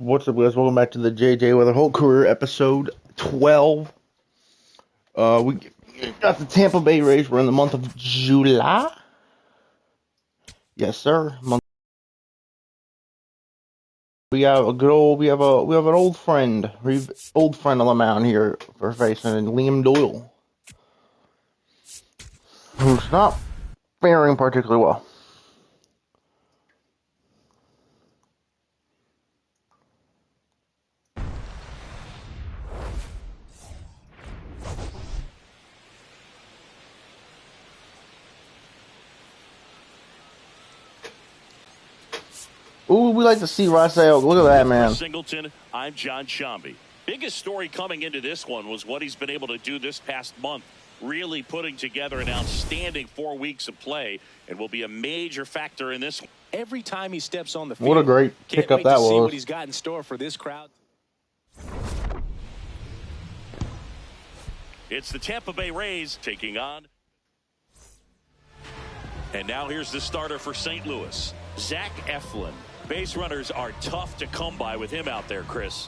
What's up, guys? Welcome back to the Wetherholt Career episode 12. We got the Tampa Bay Rays. We're in the month of July. Yes, sir. We have a good old. We have an old friend. Old friend on the mound here for facing Liam Doyle, who's not faring particularly well. Ooh, we like to see Raisel. Look at that, man. Singleton, I'm John Shambi. Biggest story coming into this one was what he's been able to do this past month. Really putting together an outstanding 4 weeks of play and will be a major factor in this one. Every time he steps on the field. What a great pickup that was. See what he's got in store for this crowd. It's the Tampa Bay Rays taking on. And now here's the starter for St. Louis, Zach Eflin. Base runners are tough to come by with him out there, Chris.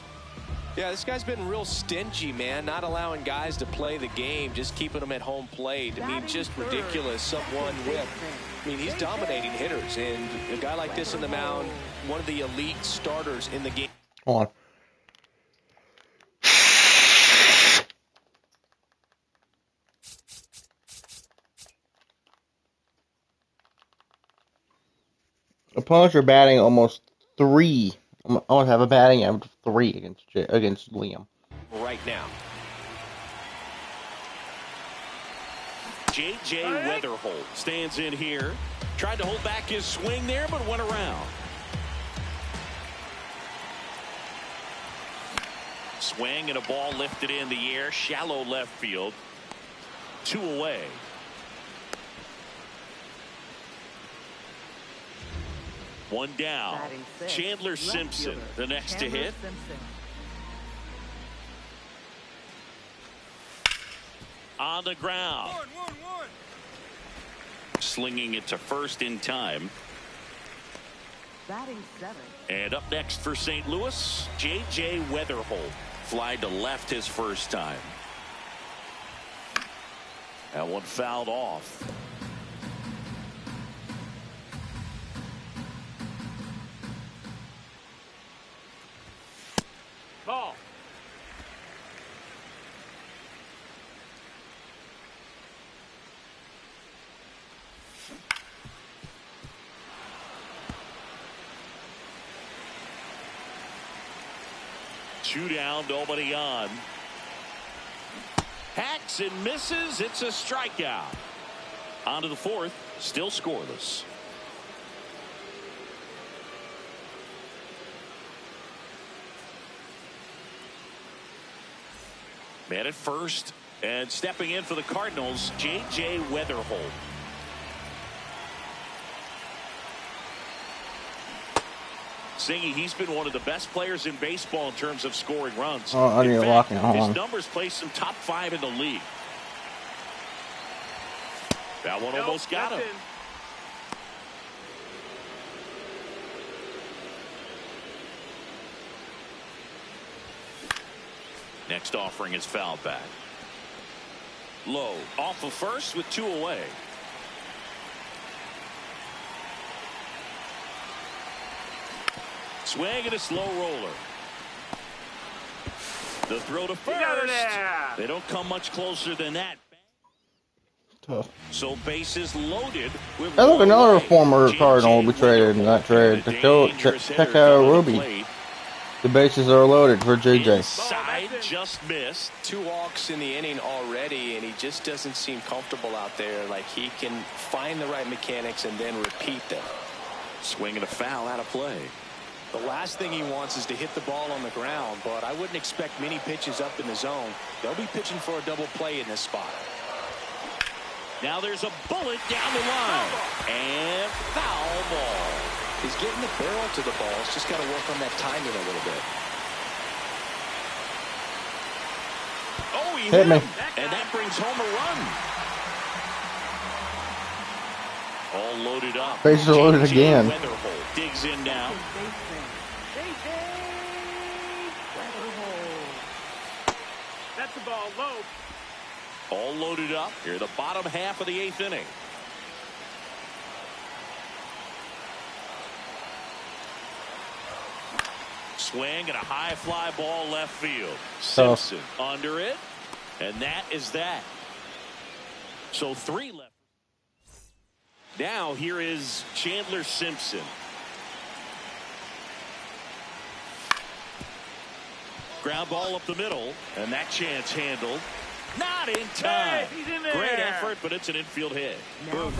Yeah, this guy's been real stingy, man. Not allowing guys to play the game, just keeping them at home plate. I mean, just ridiculous. Sub-1 whip. I mean, he's dominating hitters. And a guy like this on the mound, one of the elite starters in the game. Hold on. Opponents are batting almost 3. Almost have a batting average of 3 against Liam. Right now. J.J. Wetherholt stands in here. Tried to hold back his swing there, but went around. Swing and a ball lifted in the air. Shallow left field. 2 away. One down. Chandler Simpson, the next to hit. On the ground. Slinging it to first in time. And up next for St. Louis, J.J. Wetherholt. Fly to left his first time. That one fouled off. Ball. Two down, nobody on. Hacks and misses. It's a strikeout. On to the 4th, still scoreless. Man at first, and stepping in for the Cardinals, J.J. Wetherholt. Singy, he's been one of the best players in baseball in terms of scoring runs. Oh, I need to lock it. Hold on. His numbers place him top 5 in the league. That one almost got him. Next offering is fouled back. Low off of first with 2 away. Swing and a slow roller. The throw to first. They don't come much closer than that. Tough. So bases loaded. With Hey, look, another former Cardinal will be traded in that trade. Check out Ruby. The bases are loaded for JJ. Inside, just missed. 2 walks in the inning already, and he just doesn't seem comfortable out there. Like he can find the right mechanics and then repeat them. Swing and a foul out of play. The last thing he wants is to hit the ball on the ground, but I wouldn't expect many pitches up in the zone. They'll be pitching for a double play in this spot. Now there's a bullet down the line. And foul ball. He's getting the barrel to the ball. He's just got to work on that timing a little bit. Oh, he hit me. And that brings home a run. All loaded up. Bases are loaded again. Wetherholt digs in now. That's the ball low. All loaded up here, the bottom half of the 8th inning. Swing and a high fly ball left field. Simpson under it, and that is that. So 3 left. Now here is Chandler Simpson. Ground ball up the middle, and that chance handled. Not in time. Hey, he's in there. Great effort, but it's an infield hit. Boom.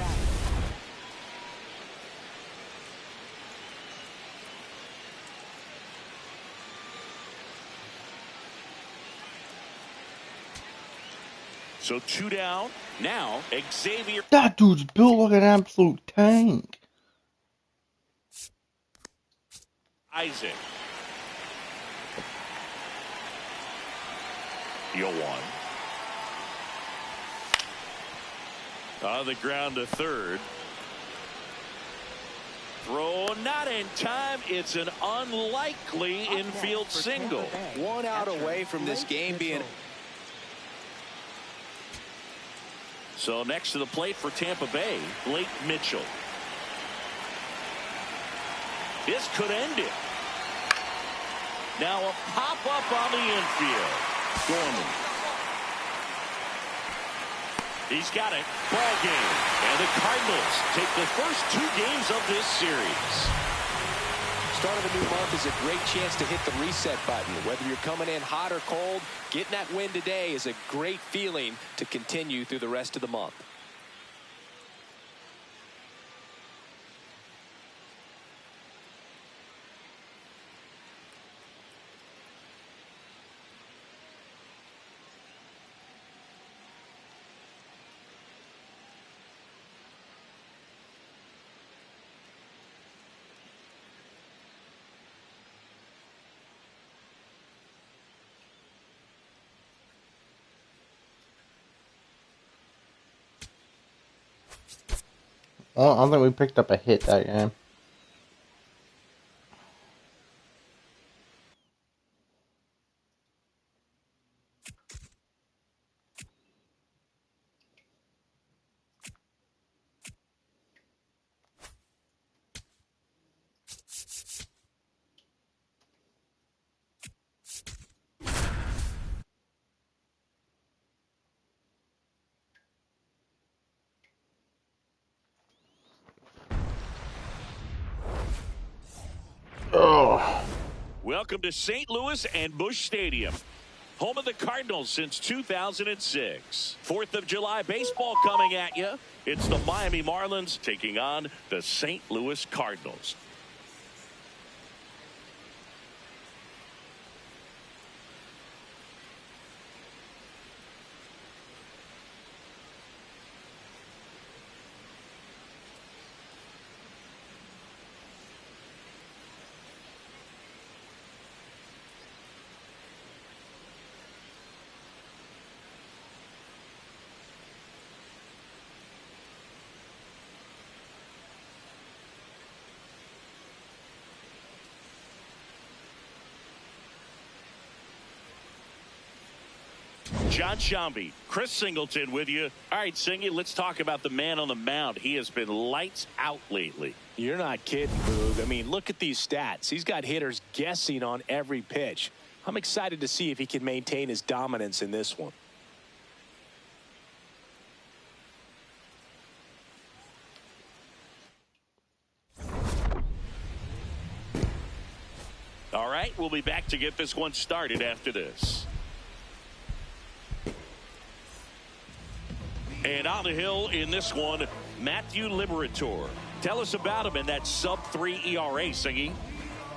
So 2 down. Now Xavier. That dude's built like an absolute tank. Isaac. Yo one. On the ground to third. Throw not in time. It's an unlikely infield single. 1 out away from this game being. So next to the plate for Tampa Bay, Blake Mitchell. This could end it. Now a pop-up on the infield. Gorman. He's got it. Ball game. And the Cardinals take the first 2 games of this series. Start of a new month is a great chance to hit the reset button. Whether you're coming in hot or cold, getting that win today is a great feeling to continue through the rest of the month. Oh, I don't think we picked up a hit that game. Welcome to St. Louis and Busch Stadium, home of the Cardinals since 2006. 4th of July baseball coming at you. It's the Miami Marlins taking on the St. Louis Cardinals. John Shambi, Chris Singleton with you. All right, Singy, let's talk about the man on the mound. He has been lights out lately. You're not kidding, Boog. I mean, look at these stats. He's got hitters guessing on every pitch. I'm excited to see if he can maintain his dominance in this one. All right, we'll be back to get this one started after this. And on the hill in this one, Matthew Liberatore. Tell us about him in that sub-3 ERA, Singy.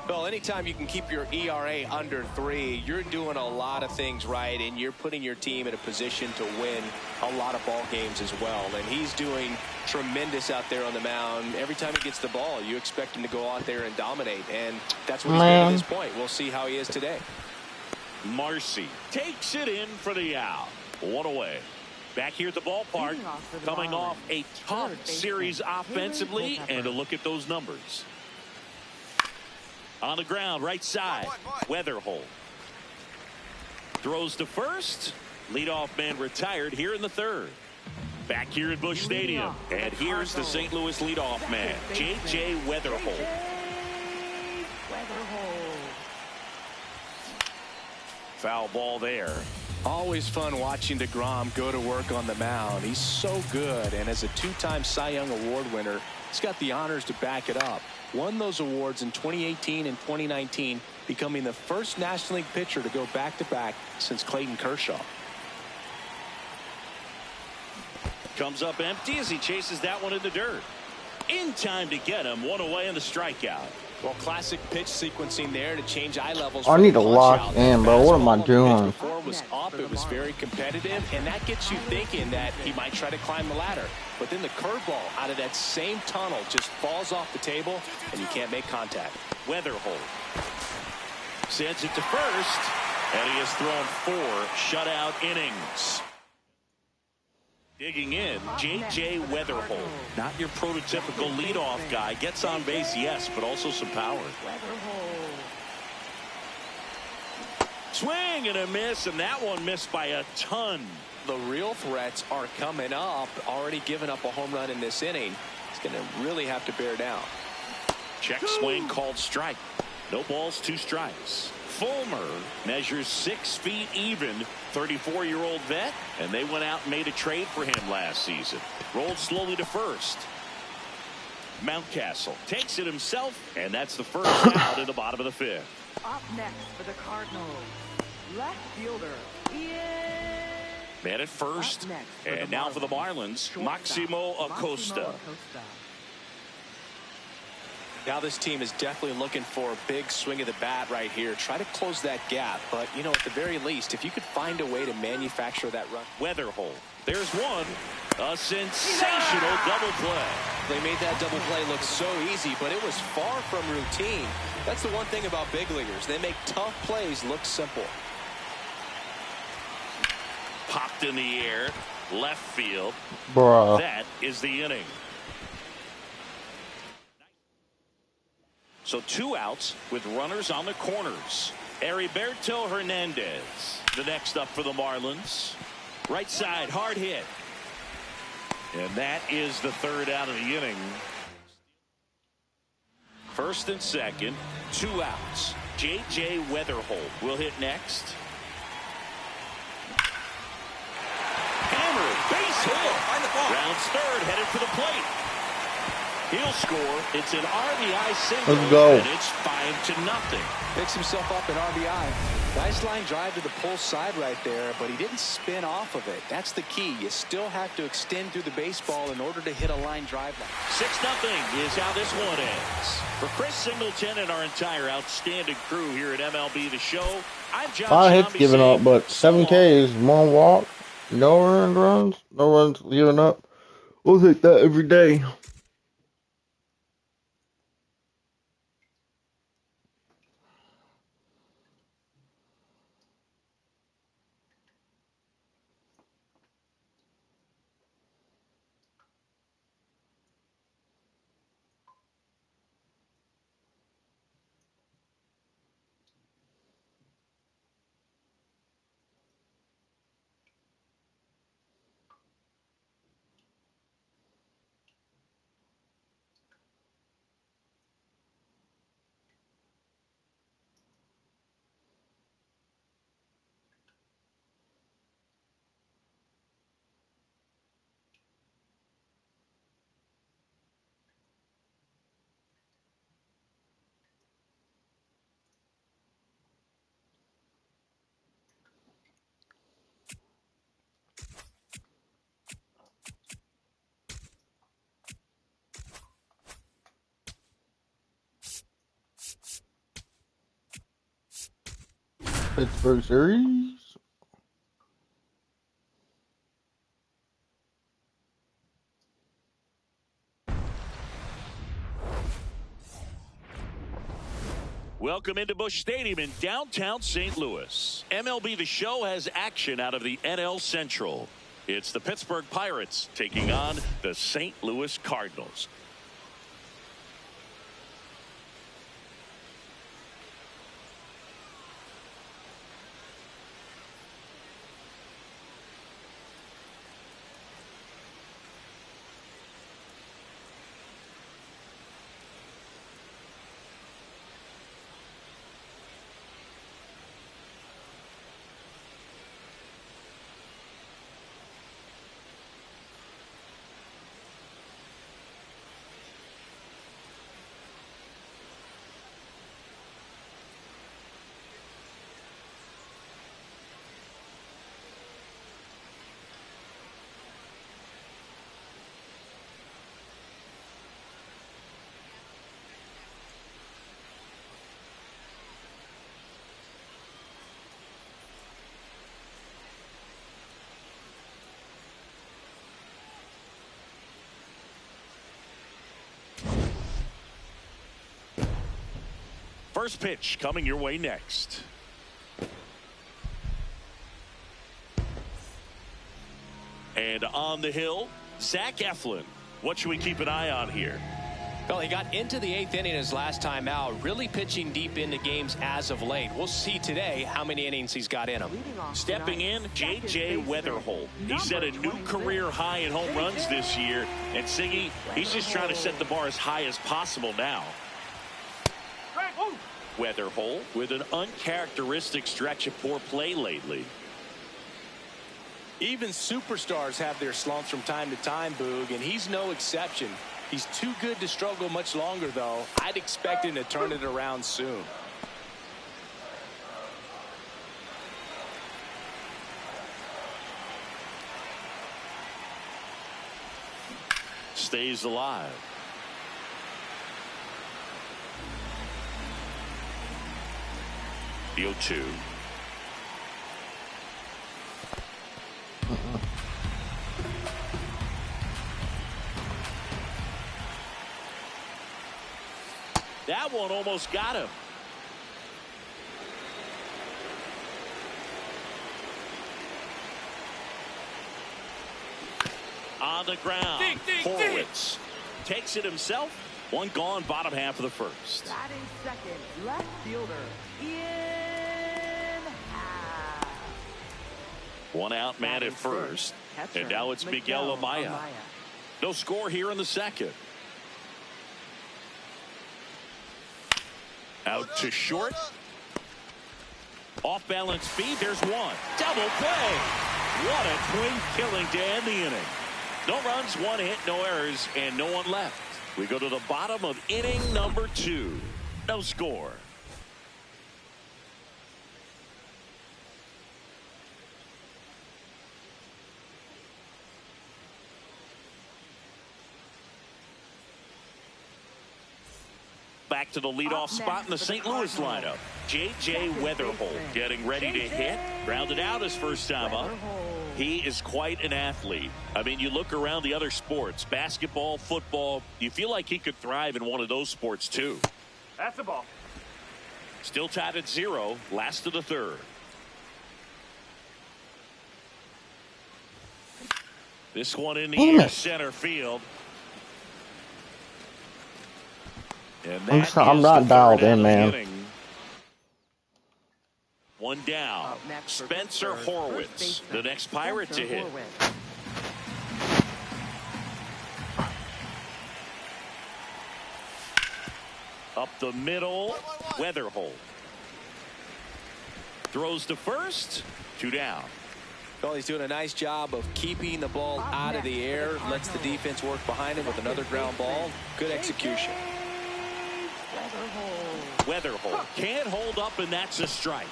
Well, anytime you can keep your ERA under 3, you're doing a lot of things right, and you're putting your team in a position to win a lot of ball games as well. And he's doing tremendous out there on the mound. Every time he gets the ball, you expect him to go out there and dominate, and that's what he's doing at this point. We'll see how he is today. Marcy takes it in for the out. 1 away. Back here at the ballpark, coming off a tough series offensively, and a look at those numbers. On the ground, right side, Wetherholt. throws to first. Leadoff man retired here in the third. Back here at Busch Stadium, and here's the St. Louis leadoff man, J.J. Wetherholt. Foul ball there. Always fun watching DeGrom go to work on the mound. He's so good, and as a two-time Cy Young Award winner, he's got the honors to back it up. Won those awards in 2018 and 2019, becoming the first National League pitcher to go back-to-back since Clayton Kershaw. Comes up empty as he chases that one in the dirt. In time to get him. One away in the strikeout. Well, classic pitch sequencing there to change eye levels. I need to lock in, bro. What am I doing? Before was up, it was very competitive, and that gets you thinking that he might try to climb the ladder. But then the curveball out of that same tunnel just falls off the table, and you can't make contact. Wetherholt sends it to first, and he has thrown 4 shutout innings. Digging in, J.J. Wetherholt. Not your prototypical leadoff guy. Gets on base, yes, but also some power. Swing and a miss, and that one missed by a ton. The real threats are coming up. Already given up a home run in this inning. He's going to really have to bear down. Check swing called strike. No balls, 2 strikes. Fulmer measures 6 feet even, 34-year-old vet, and they went out and made a trade for him last season. Rolled slowly to first. Mountcastle takes it himself, and that's the first out in the bottom of the 5th. Up next for the Cardinals, left fielder Ian. Man at first, and now for the Marlins, Maximo Acosta. Now this team is definitely looking for a big swing of the bat right here. Try to close that gap. But, you know, at the very least, if you could find a way to manufacture that run. Wetherholt. There's one. A sensational double play. They made that double play look so easy, but it was far from routine. That's the one thing about big leaguers. They make tough plays look simple. Popped in the air. Left field. Bruh. That is the inning. So 2 outs with runners on the corners. Heriberto Hernandez, the next up for the Marlins. Right side, hard hit. And that is the 3rd out of the inning. First and second, 2 outs. J.J. Wetherholt will hit next. Hammered, base hit. Rounds 3rd, headed for the plate. He'll score. It's an RBI single. Let's go. And it's 5-0. Picks himself up an RBI. Nice line drive to the pull side right there, but he didn't spin off of it. That's the key. You still have to extend through the baseball in order to hit a line drive. 6-0 is how this one ends. For Chris Singleton and our entire outstanding crew here at MLB The Show, I'm John. 5 hits Shambi given saying up, but 7 Ks, 1 walk, no earned runs, no runs given up. We'll take that every day. Pittsburgh series. Welcome into Busch Stadium in downtown St. Louis. MLB The Show has action out of the NL Central. It's the Pittsburgh Pirates taking on the St. Louis Cardinals. First pitch coming your way next. And on the hill, Zach Eflin. What should we keep an eye on here? Well, he got into the 8th inning his last time out, really pitching deep into games as of late. We'll see today how many innings he's got in him. Stepping in, J.J. Wetherholt. He set a new career high in home runs this year. And Siggy, he's just trying to set the bar as high as possible now. Wetherholt with an uncharacteristic stretch of poor play lately. Even superstars have their slumps from time to time, Boog, and he's no exception. He's too good to struggle much longer, though. I'd expect him to turn it around soon. Stays alive. The 0-2. That one almost got him. On the ground, Horwitz takes it himself. One gone, bottom half of the first. Batting second, left fielder, Ian Happ. One out man at first. And now it's Miguel Amaya. No score here in the second. Out to short. Off balance speed. There's one. Double play. What a clean killing to end the inning. No runs, one hit, no errors, and no one left. We go to the bottom of inning number 2. No score. Back to the leadoff spot in the St. Louis lineup. J.J. Wetherholt getting ready to hit. Grounded out his first time up. He is quite an athlete. I mean, you look around the other sports, basketball, football, you feel like he could thrive in one of those sports too. That's the ball. Still tied at 0, last of the third. This one in the air, center field. And I'm not dialed in, man. One down. Spencer Horwitz, the next Pirate to hit. Up the middle, Wetherholt. Throws to first, 2 down. Well, he's doing a nice job of keeping the ball out of the air. Lets the defense work behind him with another ground ball. Good execution. Wetherholt can't hold up, and that's a strike.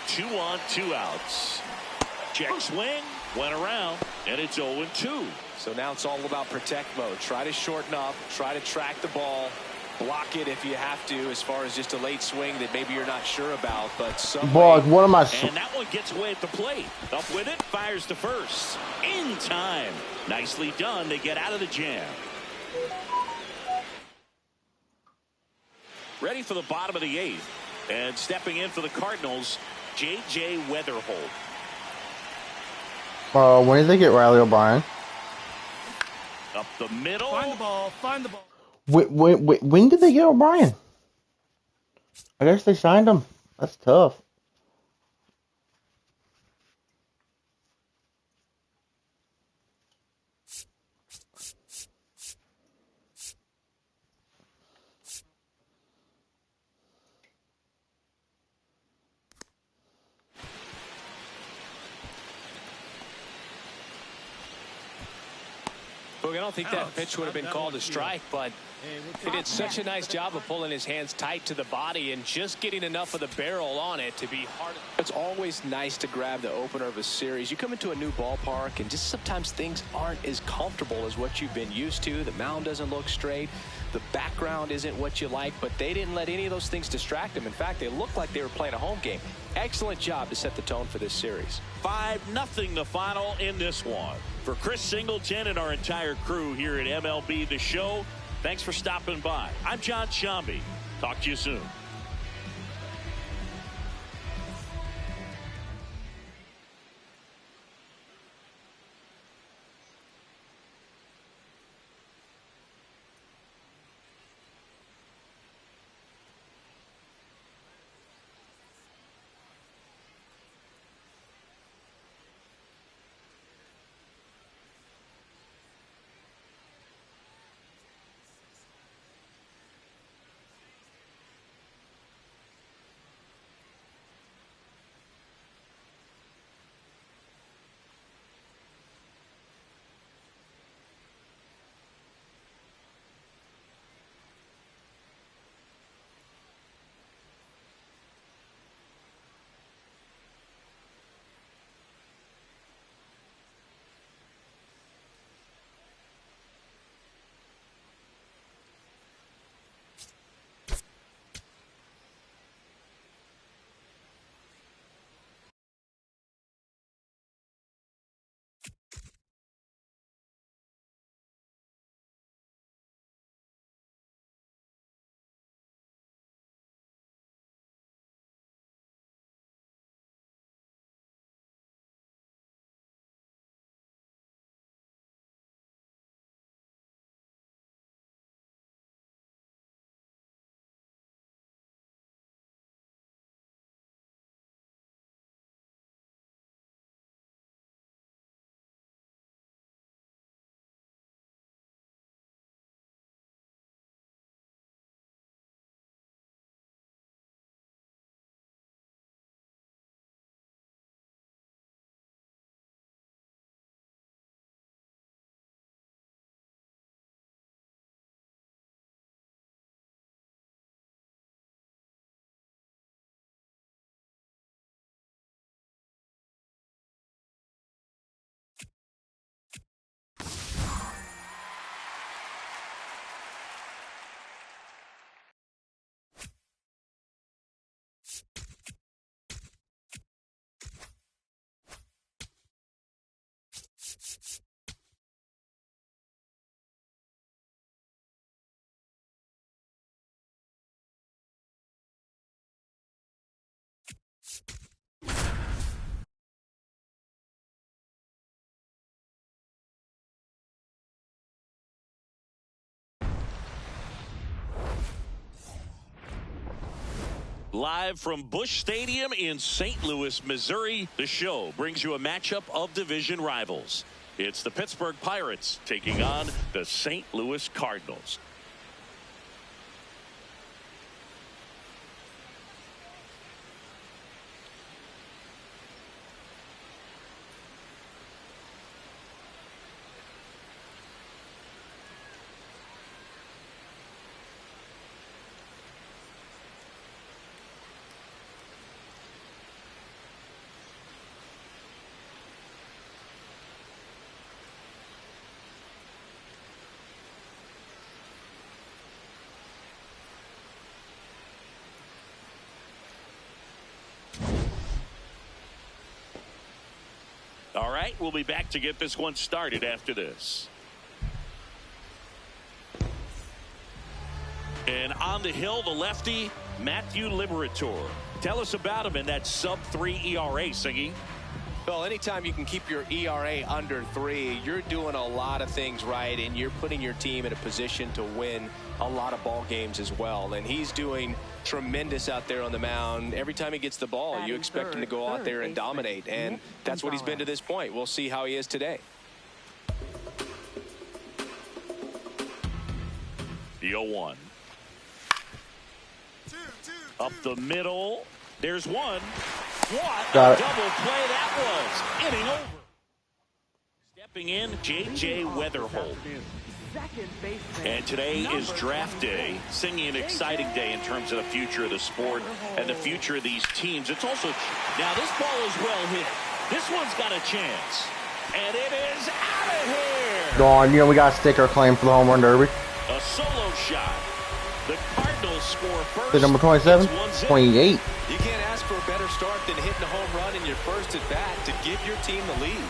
Two on, 2 outs. Check swing, went around, and it's 0-2. So now it's all about protect mode. Try to shorten up, try to track the ball, block it if you have to, as far as just a late swing that maybe you're not sure about. But boy, what am I? And that one gets away at the plate. Up with it, fires to first. In time. Nicely done. They get out of the jam. Ready for the bottom of the 8th. And stepping in for the Cardinals, J.J. Wetherholt. When did they get Riley O'Brien? Up the middle. Find the ball. Find the ball. When did they get O'Brien? I guess they signed him. That's tough. I don't think that pitch would have been called a strike, but he did such a nice job of pulling his hands tight to the body and just getting enough of the barrel on it to be hard. It's always nice to grab the opener of a series. You come into a new ballpark and just sometimes things aren't as comfortable as what you've been used to. The mound doesn't look straight. The background isn't what you like, but they didn't let any of those things distract them. In fact, they looked like they were playing a home game. Excellent job to set the tone for this series. 5-0 the final in this one. For Chris Singleton and our entire crew here at MLB The Show, thanks for stopping by. I'm John Shambi. Talk to you soon. Live from Busch Stadium in St. Louis, Missouri, the show brings you a matchup of division rivals. It's the Pittsburgh Pirates taking on the St. Louis Cardinals. All right, we'll be back to get this one started after this. And on the hill, the lefty, Matthew Liberatore. Tell us about him in that sub-3 ERA, Singy. Well, anytime you can keep your ERA under 3, you're doing a lot of things right, and you're putting your team in a position to win a lot of ball games as well. And he's doing tremendous out there on the mound. Every time he gets the ball, you expect him to go out there and dominate, and that's what he's been to this point. We'll see how he is today. The 0-1. Up the middle. There's one. What a double play that was. Inning over. Stepping in, J.J. Wetherholt. And today is draft day. Singing an exciting day in terms of the future of the sport and the future of these teams. It's also, now this ball is well hit. This one's got a chance. And it is out of here. Dawn, you know we got a sticker claim for the home run derby. A solo shot. The Cardinals score first. The number 27, 28. You can't ask for a better start than your team the lead.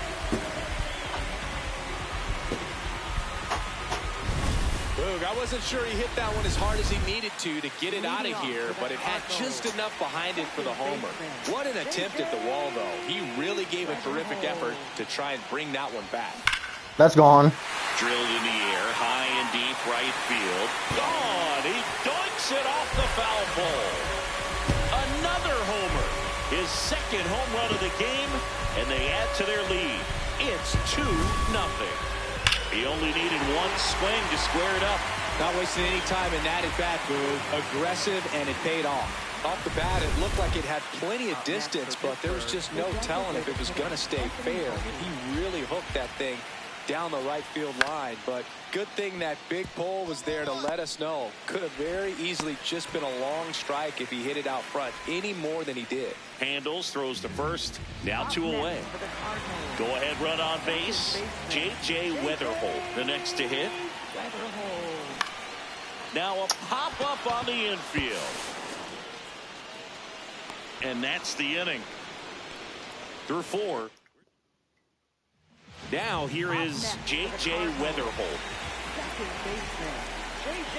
Boog, I wasn't sure he hit that one as hard as he needed to get it out of here, but it had just enough behind it for the homer. What an attempt at the wall, though. He really gave a terrific effort to try and bring that one back. That's gone. Drilled in the air, high and deep right field. Gone! He doinks it off the foul pole. Another homer. His second home run of the game, and they add to their lead. It's 2-0. He only needed one swing to square it up. Not wasting any time in that at-bat, Boog. Aggressive, and it paid off. Off the bat, it looked like it had plenty of distance, but there was just no telling if it was going to stay fair. I mean, he really hooked that thing down the right field line, but good thing that big pole was there to let us know. Could have very easily just been a long strike if he hit it out front any more than he did. Handles, throws to first, now 2 away. Go ahead run on base. J.J. Wetherholt, the next to hit. Now a pop-up on the infield. And that's the inning. Through 4. Now here is J.J. Wetherholt. Second baseman, J.J.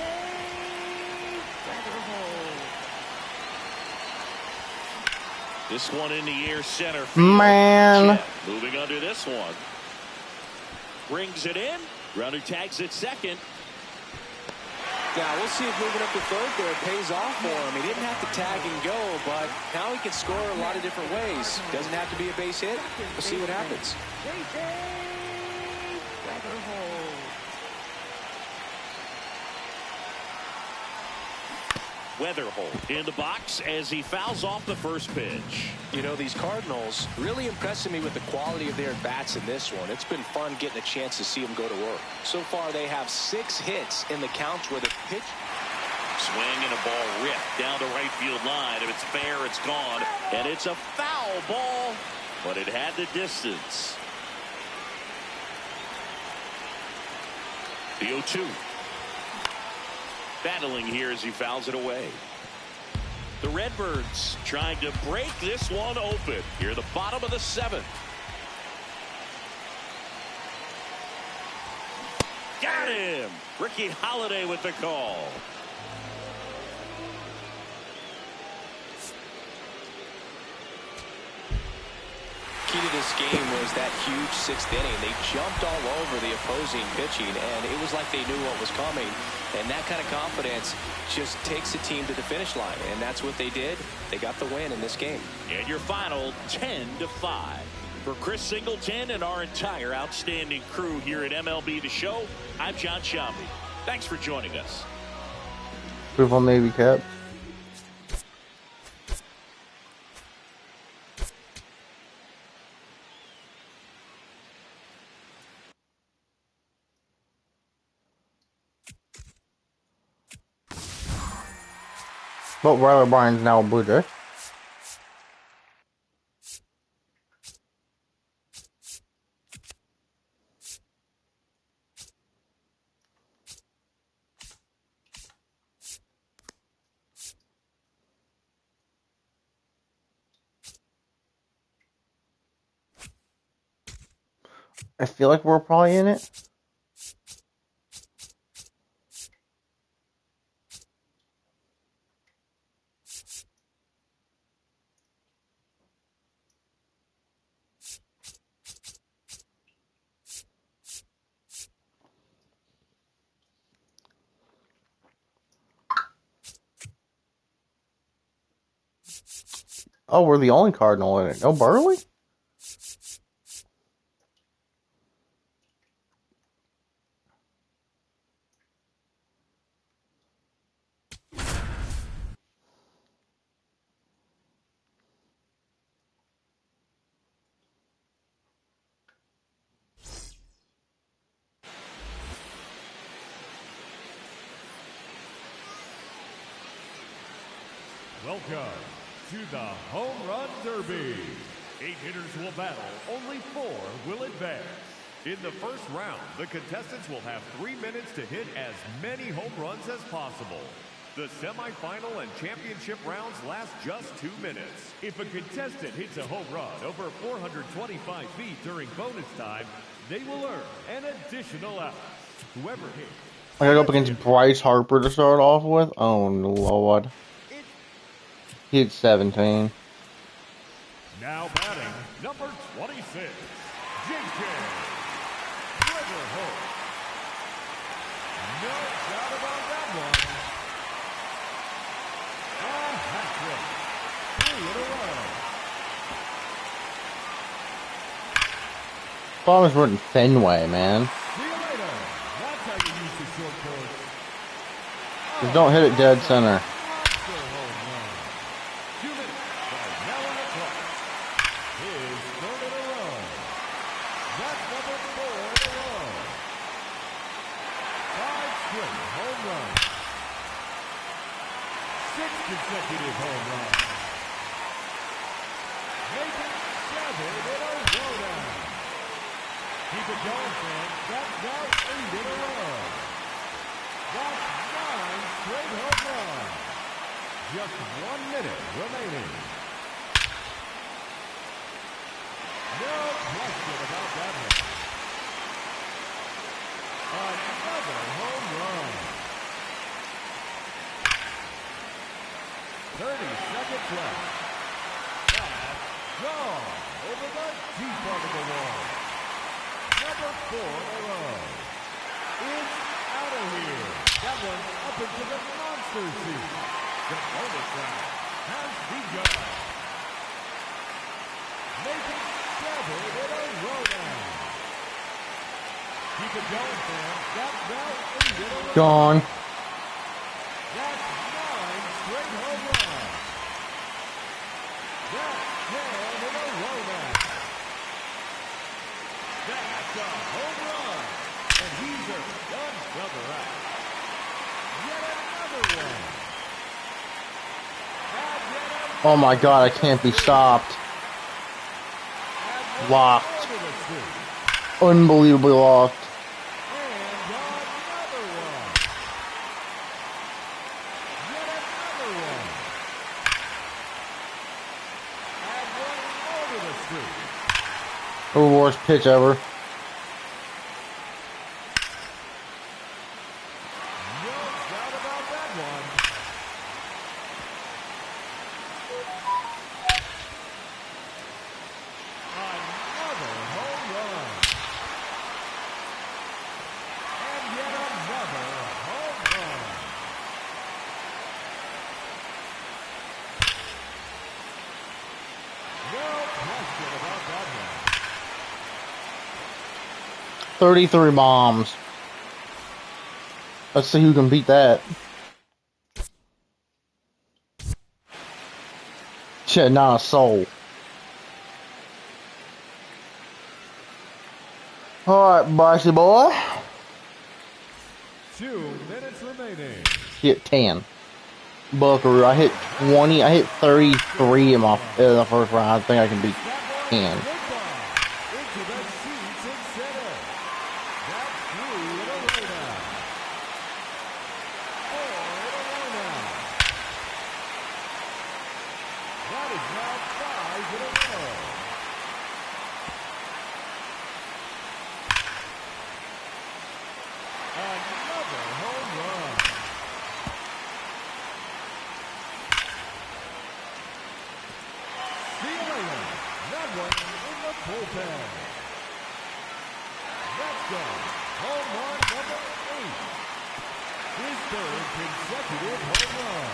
Wetherholt. This one in the air, center field. Man. Chet moving under this one. Brings it in. Runner tags at second. Now we'll see if moving up to third there pays off for him. He didn't have to tag and go, but now he can score a lot of different ways. Doesn't have to be a base hit. We'll see what happens. J.J. Wetherholt. Wetherholt in the box as he fouls off the first pitch. You know, these Cardinals really impressing me with the quality of their bats in this one. It's been fun getting a chance to see them go to work. So far, they have 6 hits in the counts where the pitch. Swing and a ball ripped down the right field line. If it's fair, it's gone. And it's a foul ball, but it had the distance. The 0-2. Battling here as he fouls it away. The Redbirds trying to break this one open here at the bottom of the 7th. Got him. Ricky Holiday with the call. Key to this game was that huge 6th inning. They jumped all over the opposing pitching, and it was like they knew what was coming. And that kind of confidence just takes the team to the finish line, and that's what they did. They got the win in this game. And your final 10-5. For Chris Singleton and our entire outstanding crew here at MLB The Show, I'm John Shambi. Thanks for joining us. Beautiful Navy cap. But Riley Bryan's now a Blue Jay. I feel like we're probably in it. Oh, we're the only Cardinal in it. No Burley? Welcome to the Home Run Derby. 8 hitters will battle, only 4 will advance. In the first round, the contestants will have 3 minutes to hit as many home runs as possible. The semifinal and championship rounds last just 2 minutes. If a contestant hits a home run over 425 feet during bonus time, they will earn an additional out. Whoever hits. I gotta go up against Bryce Harper to start off with. Oh, Lord. He hit 17. Now batting, number 26, J.J. Wetherholt. No doubt about that one. A hat trick. 3 in a row. Farmers were in Fenway, man. See you later. That's how you use the short course. Just don't hit it dead center. Monster home run. 2 minutes right now on the clock. His 3rd in a row. That's number 4 in a row. 5 straight home runs. 6 consecutive home runs. Making 7 in a row now. Keep it going, fans. That's now 8 in a row. That's 9 straight home runs. Just 1 minute remaining. No question about that one. Another home run. 30 seconds left. That's gone over the deep part of the wall. Number 4 in a row. It's out of here. That one's up into the monster seat. The bonus round has begun. Making 7 in a row now. Keep it going, fans. That's now 8 in a row. Gone. That's 9 straight home runs. That's 10 in a row now. That's a home run. And he's another out. Yet another one. And yet another. Oh my God, I can't be stopped. Locked. Over the street. Unbelievably locked. And another one. Yet another one. And one over the street. The worst pitch ever. No doubt about that one. Another home run. And yet another home run. No question about that one. 33 bombs. Let's see who can beat that. Shit, not a soul. Alright, Brycey boy. 2 minutes remaining. Hit 10. Buckaroo, I hit 20. I hit 33 in the first round. I think I can beat 10. Goodbye. Into the seats in center. That's 3 in a row now. 4 in a row now. That is now 5 in a row. Another home run. See you later. That one in the bullpen. Let's go. Home run number 8. His 3rd consecutive home run.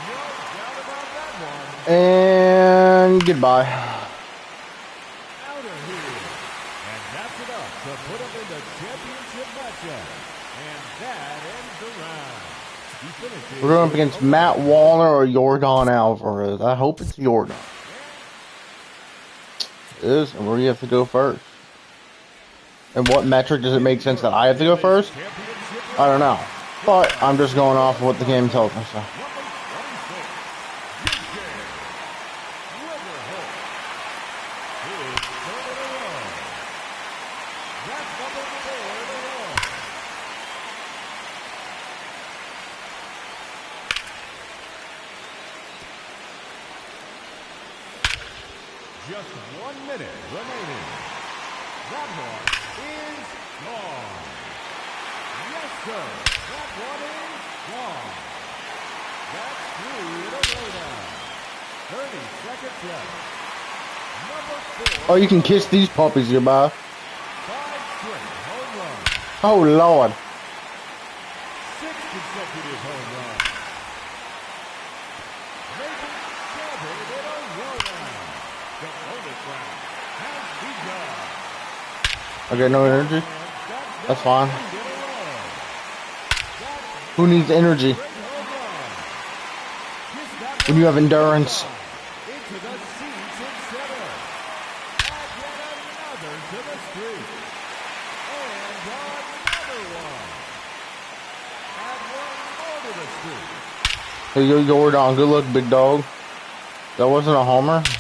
No doubt about that one. And goodbye. Out of here. And that's enough to put him in the championship matchup. And that ends the round. He finishes. We're going up against Matt Wallner or Jordan Alvarez. I hope it's Jordan. It is, and where do you have to go first? And what metric does it make sense that I have to go first? I don't know. But I'm just going off of what the game tells me, so. That's number 4 in a row. Just 1 minute remaining. That one is gone. Yes, sir. That one is gone. That's 3 in a row now. 30 seconds left. Number 4. Oh, you can kiss these puppies goodbye. 5 straight home runs. Oh, Lord. 6 consecutive home runs. Making 7 in a row now. The bonus round has begun. I got no energy. That's fine. 8 in a row. That's Who needs energy great home run. Kiss that when you have one endurance? into the seats in center. Add yet another to the streak. And another one. Add one more to the streak. Here you go, Jordan. Good luck, big dog. That wasn't a homer. There's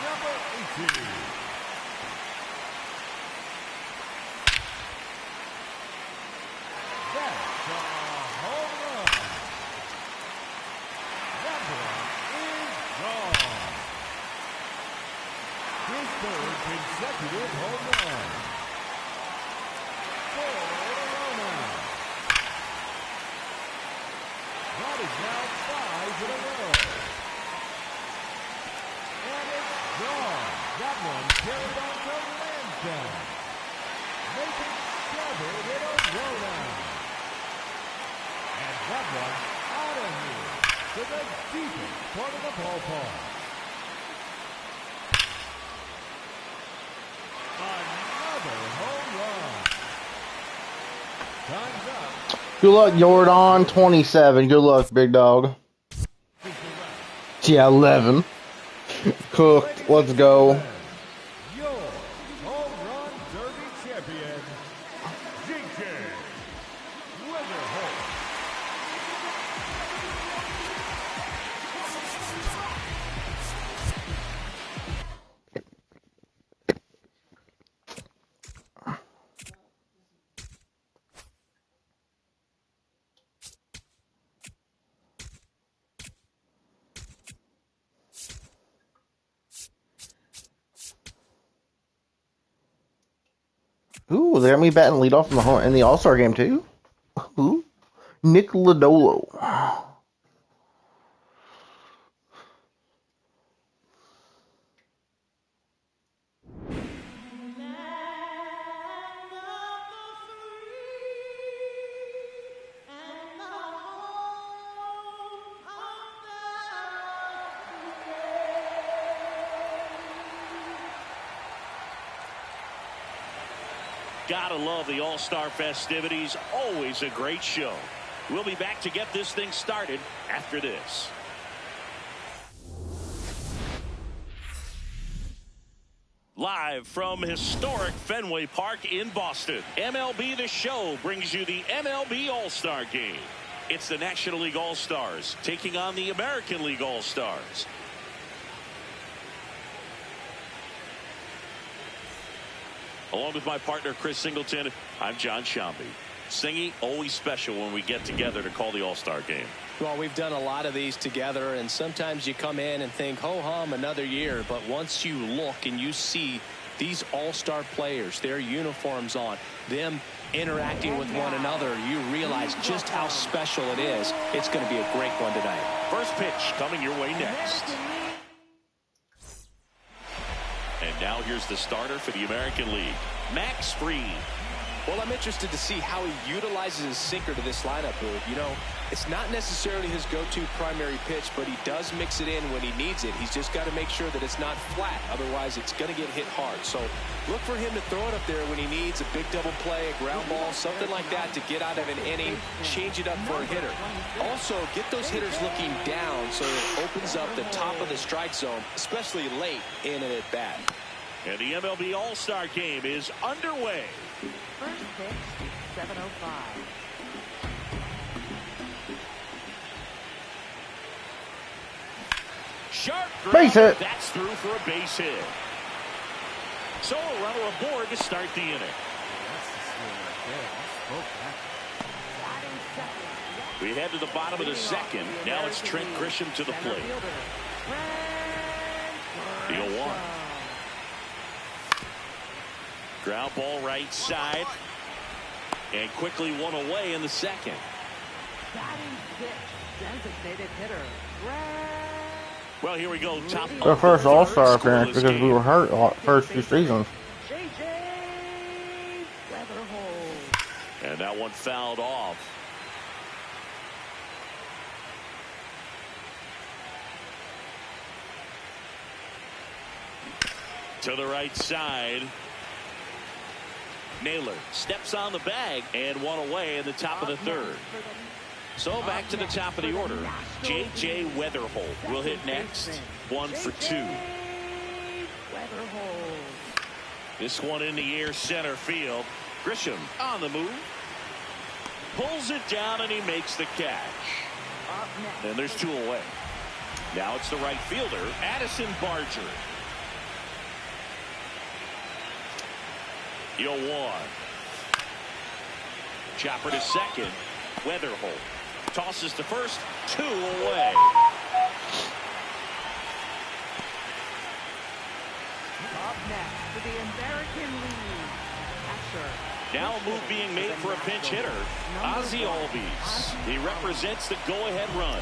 number 18. That's a home run. That one is gone. His third consecutive home run. 4 in a row now. That is now 5 in a row. And it's gone. That one carried on to Lansdowne. Making 7 in a row now. And that one out of here to the deepest part of the ballpark. Another home run. Time's up. Good luck, Jordan. 27. Good luck, big dog. Yeah, 11. Cooked. Let's go. Your home run derby champion, J.J. Wetherholt. Ooh, they got me batting leadoff in the All-Star game, too. Ooh. Nick Lodolo. Gotta love the All-Star festivities. Always a great show. We'll be back to get this thing started after this. Live from historic Fenway Park in Boston, MLB The Show brings you the MLB All-Star Game. It's the National League All-Stars taking on the American League All-Stars. Along with my partner, Chris Singleton, I'm John Shambi. Singy, always special when we get together to call the All-Star Game. Well, we've done a lot of these together, and sometimes you come in and think, ho-hum, another year. But once you look and you see these all-star players, their uniforms on, them interacting with one another, you realize just how special it is. It's going to be a great one tonight. First pitch coming your way next. And now here's the starter for the American League, Max Fried. Well, I'm interested to see how he utilizes his sinker to this lineup, Boo. You know, it's not necessarily his go-to primary pitch, but he does mix it in when he needs it. He's just got to make sure that it's not flat. Otherwise, it's going to get hit hard. So look for him to throw it up there when he needs a big double play, a ground ball, something like that to get out of an inning, change it up for a hitter. Also, get those hitters looking down so it opens up the top of the strike zone, especially late in an at-bat. And the MLB All-Star Game is underway. First pitch, 7:05. Sharp Base hit. That's through for a base hit. So a runner aboard to start the inning. That's the steal right there. You spoke that. We head to the bottom of the second. Now it's Trent Grisham to the plate. The 0-1. Ground ball right side. And quickly one away in the second. Designated hitter. Well, here we go. Top Their first All-Star appearance scoreless because we game. were hurt the first few seasons. JJ Wetherholt. And that one fouled off. To the right side. Naylor steps on the bag and one away in the top of the third. So back to the top of the order. J.J. Wetherholt will hit next. 1 for 2. This one in the air center field. Grisham on the move. Pulls it down and he makes the catch. And there's 2 away. Now it's the right fielder, Addison Barger. The 0-1. Chopper to second. Wetherholt tosses to first. 2 away. Up next for the American League. Catcher. Now a move being made for a pinch hitter. Ozzie Albies. He represents the go-ahead run.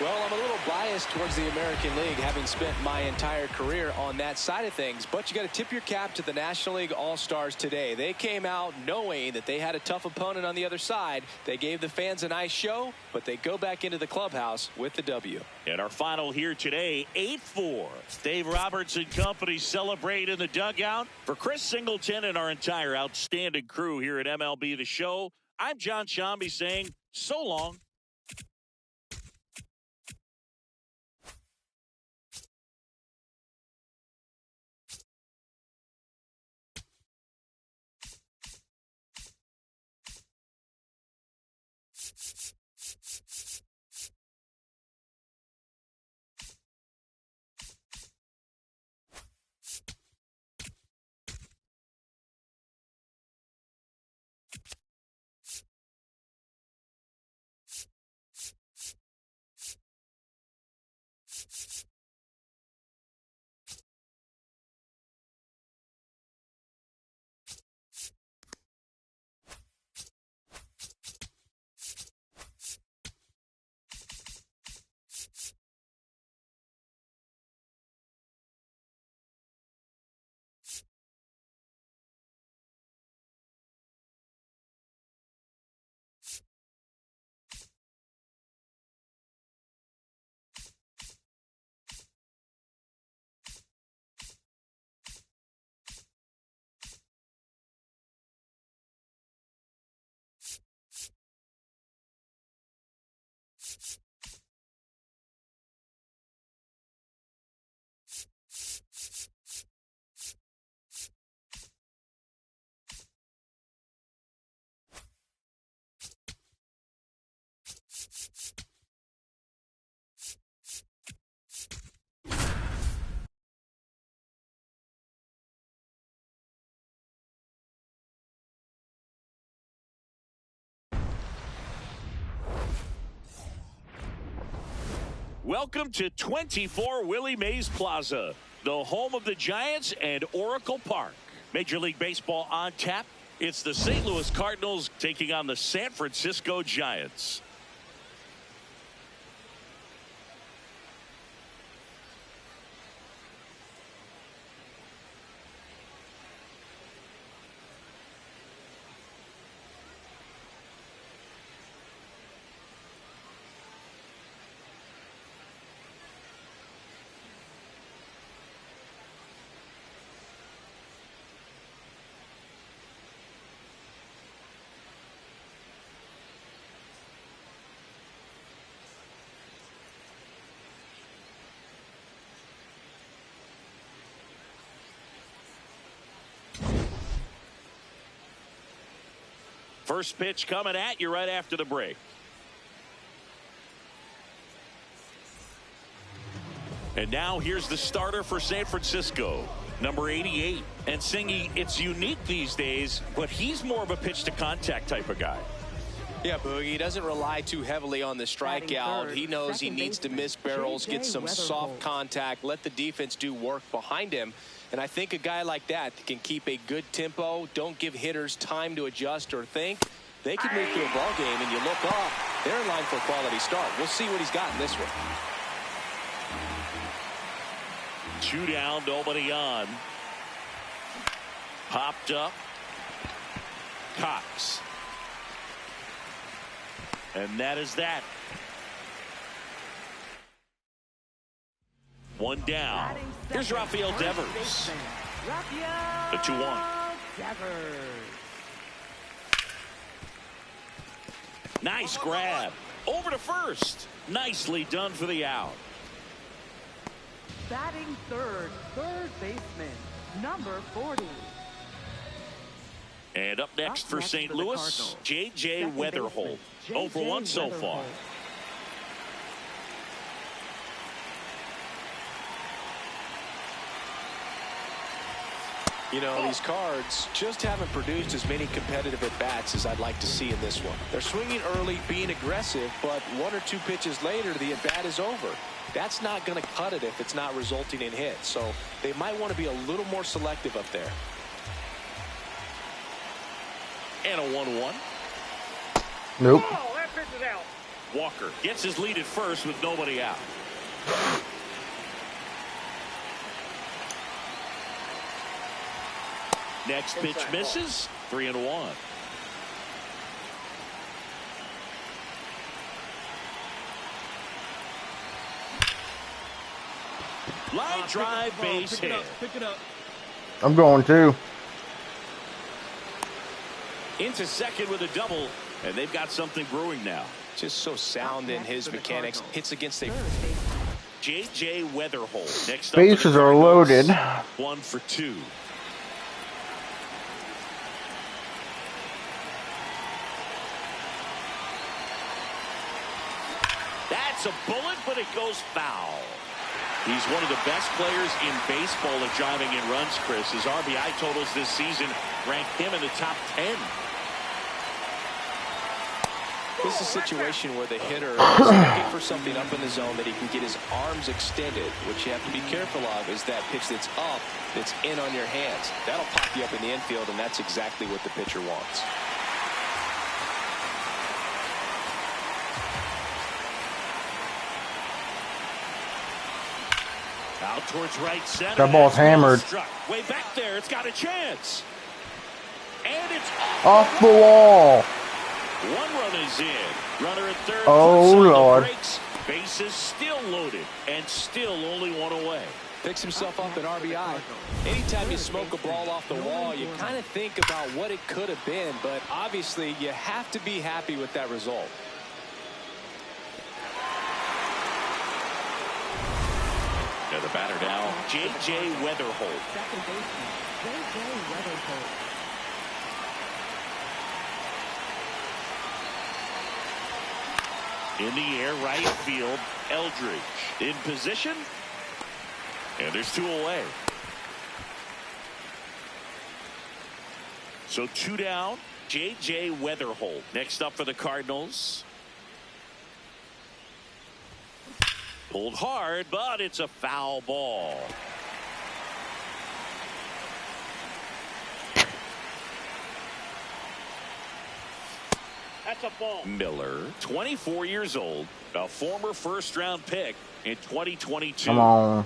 Well, I'm a little biased towards the American League, having spent my entire career on that side of things. But you got to tip your cap to the National League All-Stars today. They came out knowing that they had a tough opponent on the other side. They gave the fans a nice show, but they go back into the clubhouse with the W. And our final here today, 8-4. Dave Roberts and company celebrate in the dugout. For Chris Singleton and our entire outstanding crew here at MLB The Show, I'm John Shambi saying so long. Welcome to 24 Willie Mays Plaza, the home of the Giants and Oracle Park. Major League Baseball on tap. It's the St. Louis Cardinals taking on the San Francisco Giants. First pitch coming at you right after the break. And now here's the starter for San Francisco, number 88. And Singy, it's unique these days, but he's more of a pitch-to-contact type of guy. Yeah, Boogie, he doesn't rely too heavily on the strikeout. He knows he needs to miss barrels, get some soft contact, let the defense do work behind him. And I think a guy like that can keep a good tempo, don't give hitters time to adjust or think. They can move through a ball game, and you look up, they're in line for a quality start. We'll see what he's got in this one. 2 down, nobody on. Popped up. Cox. And that is that. 1 down. Here's Rafael Devers. The 2-1. Nice grab. Over to first. Nicely done for the out. Batting third baseman, number 40. And up next for St. Louis, J.J. Wetherholt. 0 for 1 so far. You know, these Cards just haven't produced as many competitive at-bats as I'd like to see in this one. They're swinging early, being aggressive, but 1 or 2 pitches later, the at-bat is over. That's not going to cut it if it's not resulting in hits. So they might want to be a little more selective up there. And a 1-1. Nope. Oh, that pitch is out. Walker gets his lead at first with nobody out. Next pitch misses. 3-1. Line drive, base hit. Pick it up. I'm going too. Into second with a double, and they've got something brewing now. Just so sound in his mechanics. Hits against a J.J. Wetherholt. Next up Bases are loaded. 1 for 2. That's a bullet, but it goes foul. He's one of the best players in baseball at driving in runs, Chris. His RBI totals this season rank him in the top 10. This is a situation where the hitter is looking for something up in the zone that he can get his arms extended. What you have to be careful of is that pitch that's up, that's in on your hands. That'll pop you up in the infield, and that's exactly what the pitcher wants. Out towards right center. That ball's hammered. Struck. Way back there. It's got a chance. And it's Off the wall. 1 run is in. Runner at third. Oh, Lord. Breaks. Bases still loaded and still only 1 away. Picks himself up an RBI. Anytime you smoke a ball off the wall, you kind of think about what it could have been, but obviously you have to be happy with that result. And the batter now, J.J. Wetherholt. Second baseman, J.J. Wetherholt. In the air, right field, Eldridge. In position. And there's 2 away. So 2 down, J.J. Wetherholt. Next up for the Cardinals. Pulled hard, but it's a foul ball. That's a ball. Miller, 24 years old, a former first-round pick in 2022. Come on.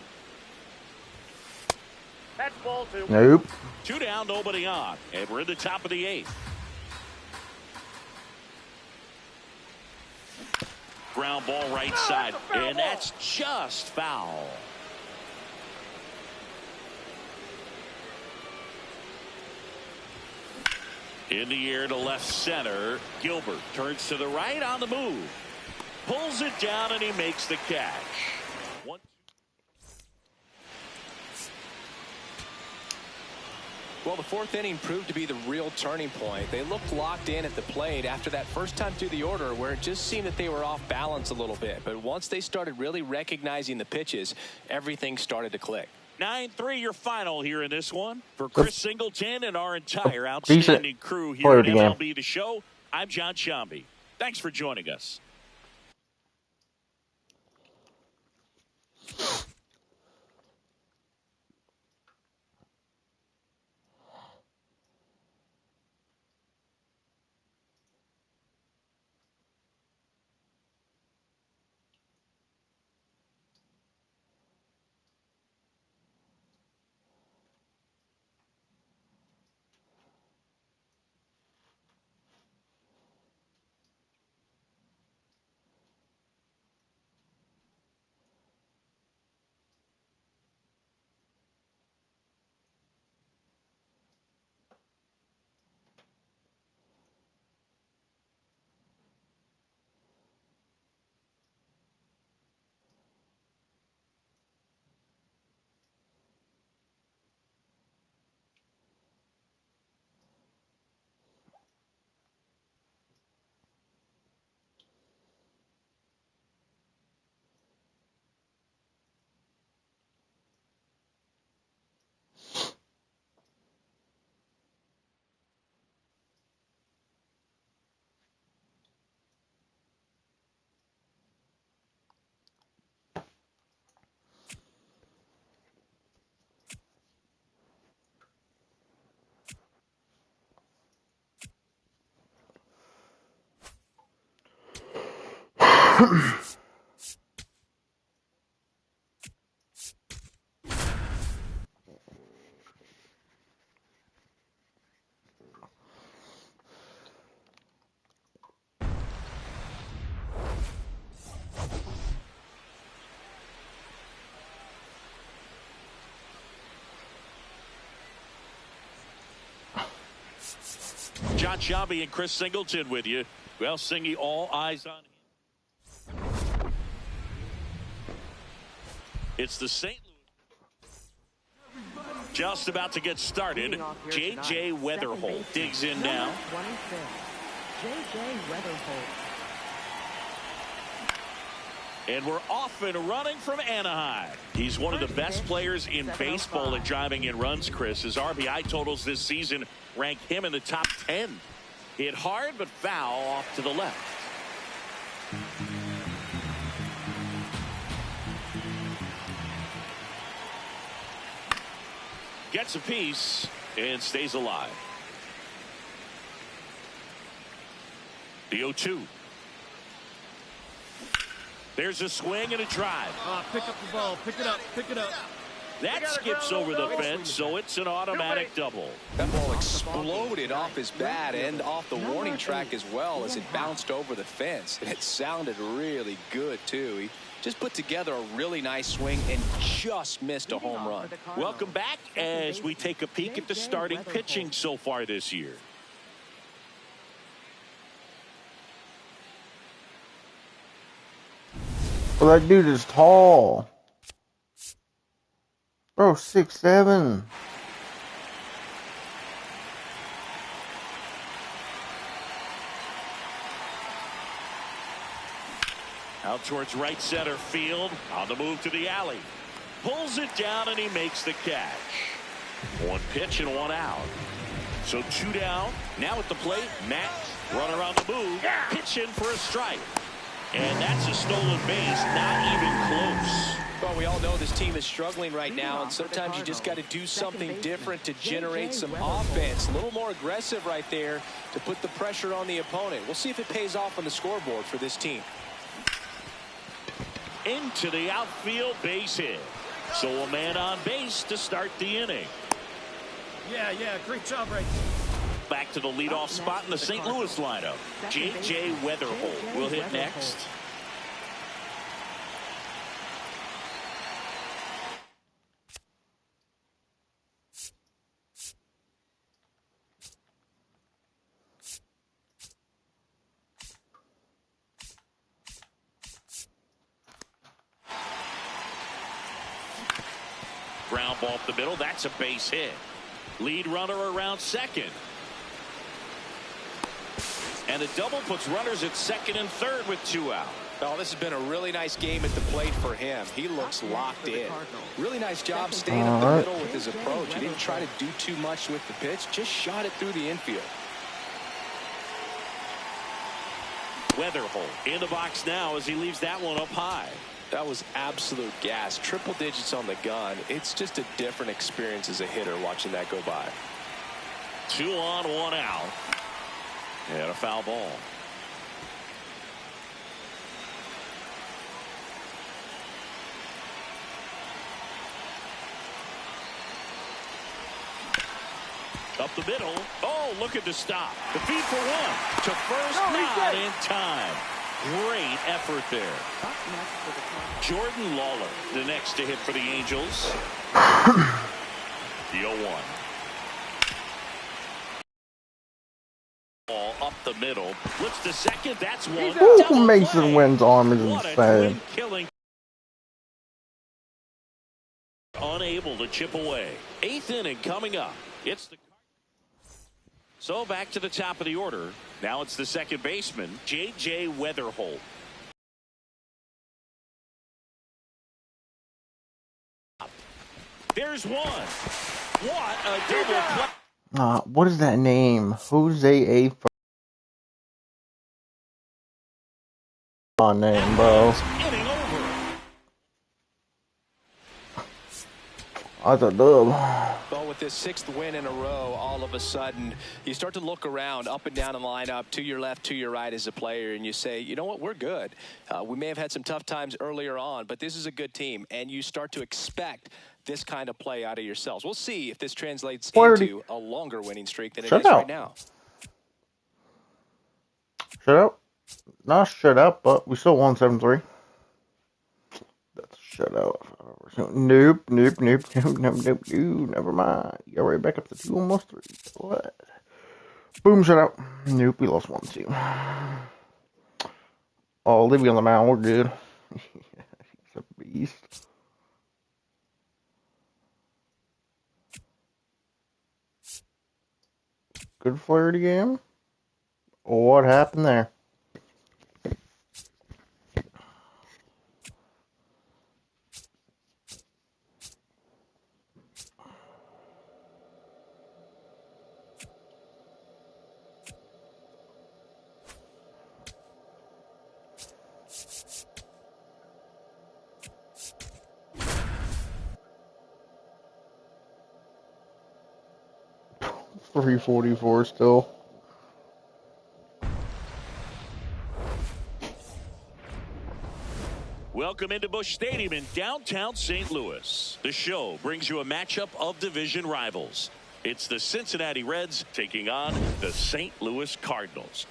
That's ball 2. Nope. 2 down, nobody on, and we're in the top of the 8th. Ground ball right side, and that's just foul. In the air to left center, Gilbert turns to the right on the move. Pulls it down, and he makes the catch. 1-2. Well, the fourth inning proved to be the real turning point. They looked locked in at the plate after that first time through the order where it just seemed that they were off balance a little bit. But once they started really recognizing the pitches, everything started to click. 9-3 your final here in this one. For Chris Singleton and our entire Decent outstanding crew here player at of the game. MLB The Show, I'm John Shambi. Thanks for joining us. John Shambi and Chris Singleton with you. Well, Singy, all eyes on him. It's the St. Louis. Just about to get started. J.J. Wetherholt digs in now. J.J. Wetherholt. And we're off and running from Anaheim. He's one of the best players in baseball at driving in runs, Chris. His RBI totals this season rank him in the top 10. Hit hard but foul off to the left. Gets a piece and stays alive. The 0-2. There's a swing and a drive. Pick up the ball. Pick it up. Pick it up. That skips over the fence, so it's an automatic double. That ball exploded off his bat and off the warning track as well as it bounced over the fence. And it sounded really good, too. He just put together a really nice swing and just missed a home run. Welcome back as we take a peek at the starting pitching so far this year. Well, that dude is tall. Bro, 6'7". Out towards right center field. On the move to the alley. Pulls it down and he makes the catch. One pitch and one out. So two down. Now at the plate, Matt, runner on the move. Pitching for a strike. And that's a stolen base, not even close. Well, we all know this team is struggling right now, and sometimes you just got to do something different to generate some offense. A little more aggressive right there to put the pressure on the opponent. We'll see if it pays off on the scoreboard for this team. Into the outfield, base hit. So a man on base to start the inning. Yeah, great job right Back to the leadoff spot in the St. Louis lineup. J.J. Wetherholt will hit next. Ground ball up the middle. That's a base hit. Lead runner around second. And a double puts runners at second and third with 2 out. Oh, this has been a really nice game at the plate for him. He looks locked in. Really nice job staying up the middle with his approach. He didn't try to do too much with the pitch, just shot it through the infield. Wetherholt in the box now as he leaves that one up high. That was absolute gas. Triple digits on the gun. It's just a different experience as a hitter watching that go by. 2 on, 1 out. And a foul ball. Up the middle. Oh, look at the stop. The feed for 1. To first, not in time. Great effort there. Jordan Lawler, the next to hit for the Angels. The 0-1. Ball up the middle. Looks to second. That's one. Ooh, Mason Wynn's arm is What a insane. twin killing. Unable to chip away. 8th inning coming up. It's the So back to the top of the order. Now it's the second baseman, J.J. Wetherholt. There's one. What a double play. What is that name? Jose A. Name, bro. Inning over. That's a dub. Well, with this 6th win in a row, all of a sudden, you start to look around up and down the lineup, to your left, to your right as a player, and you say, you know what, we're good. We may have had some tough times earlier on, but this is a good team, and you start to expect this kind of play out of yourselves. We'll see if this translates into a longer winning streak than it is right now. Shut up. Not shut up, but we still won 7-3. That's shut out. Nope. Never mind. You're right back up to 2, almost 3. What? Boom, shut out. Nope, we lost 1-2. Oh, Livy on the mound. We're good. He's a beast. Good Flaherty game. What happened there? .344 still. Welcome into Busch Stadium in downtown St. Louis. The show brings you a matchup of division rivals. It's the Cincinnati Reds taking on the St. Louis Cardinals.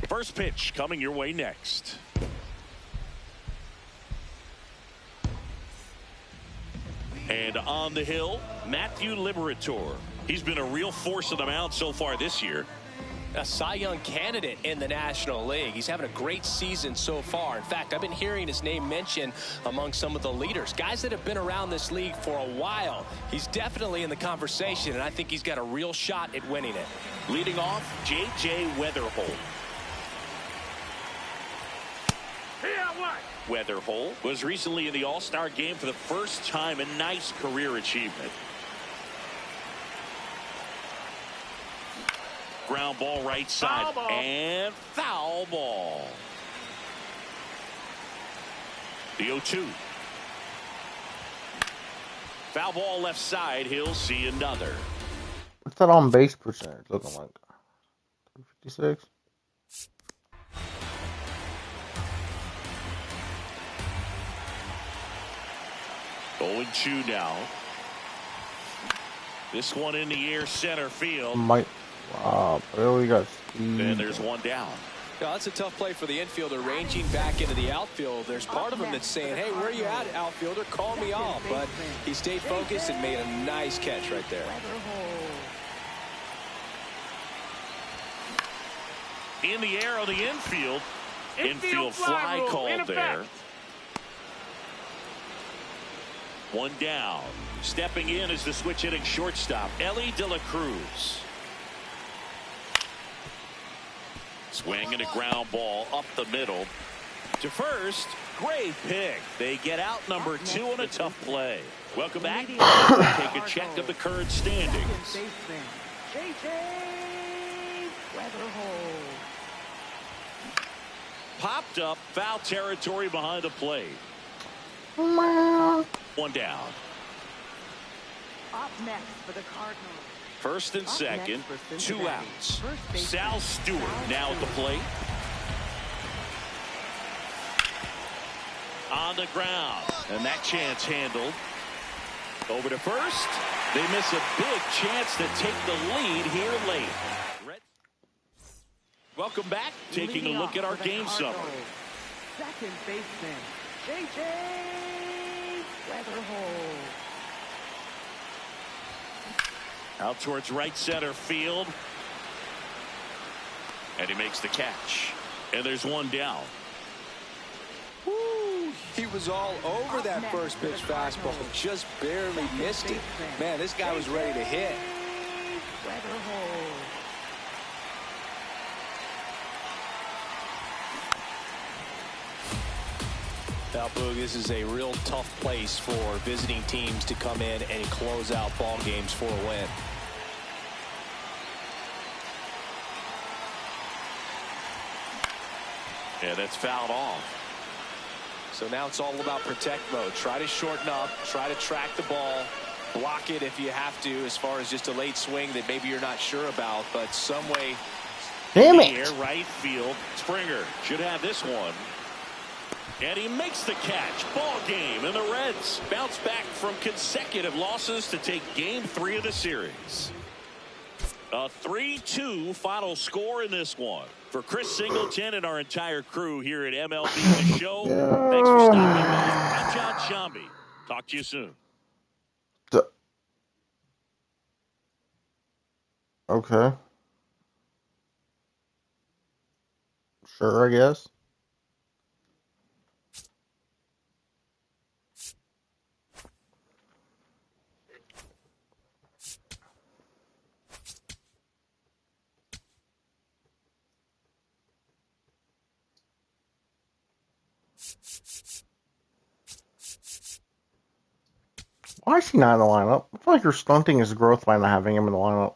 First pitch coming your way next. And on the hill, Matthew Liberatore. He's been a real force on the mound so far this year. A Cy Young candidate in the National League. He's having a great season so far. In fact, I've been hearing his name mentioned among some of the leaders, guys that have been around this league for a while. He's definitely in the conversation, and I think he's got a real shot at winning it. Leading off, J.J. Wetherholt. Wetherholt was recently in the All-Star game for the first time. A nice career achievement. Ground ball right side. Foul ball. And foul ball. The 0-2. Foul ball left side. He'll see another. What's that on base percentage looking like? 56. Going 2 now. This one in the air, center field. Might. Wow, barely got speed. And there's one down. Now, that's a tough play for the infielder, ranging back into the outfield. There's part of him that's saying, hey, where are you at, outfielder? Call me off. But he stayed focused and made a nice catch right there. In the air on the infield. Infield fly called there. One down. Stepping in is the switch hitting shortstop, Ellie De La Cruz. Swing and a ground ball up the middle to first. Great pick. They get out number 2 on a tough play. Welcome back. Take a check of the current standings. Popped up, foul territory behind the plate. One down. Up next for the Cardinals. First and second, 2 outs. Sal Stewart now at the plate. On the ground, and that chance handled. Over to first. They miss a big chance to take the lead here late. Welcome back. Taking a look at our game summary. Second baseman, J.J. Wetherholt. Out towards right center field. And he makes the catch. And there's one down. Woo, he was all over that first pitch fastball. Just barely missed it. Man, this guy was ready to hit. Now, Boog, this is a real tough place for visiting teams to come in and close out ball games for a win. Yeah, that's fouled off. So now it's all about protect mode. Try to shorten up, try to track the ball, block it if you have to, as far as just a late swing that maybe you're not sure about, but some way. Damn it! Here, right field. Springer should have this one. And he makes the catch. Ball game, and the Reds bounce back from consecutive losses to take game 3 of the series. A 3-2 final score in this one. For Chris Singleton and our entire crew here at MLB The Show, thanks for stopping by. I'm John Shambi. Talk to you soon. Okay. Sure, I guess. Why is he not in the lineup? I feel like you're stunting his growth by not having him in the lineup.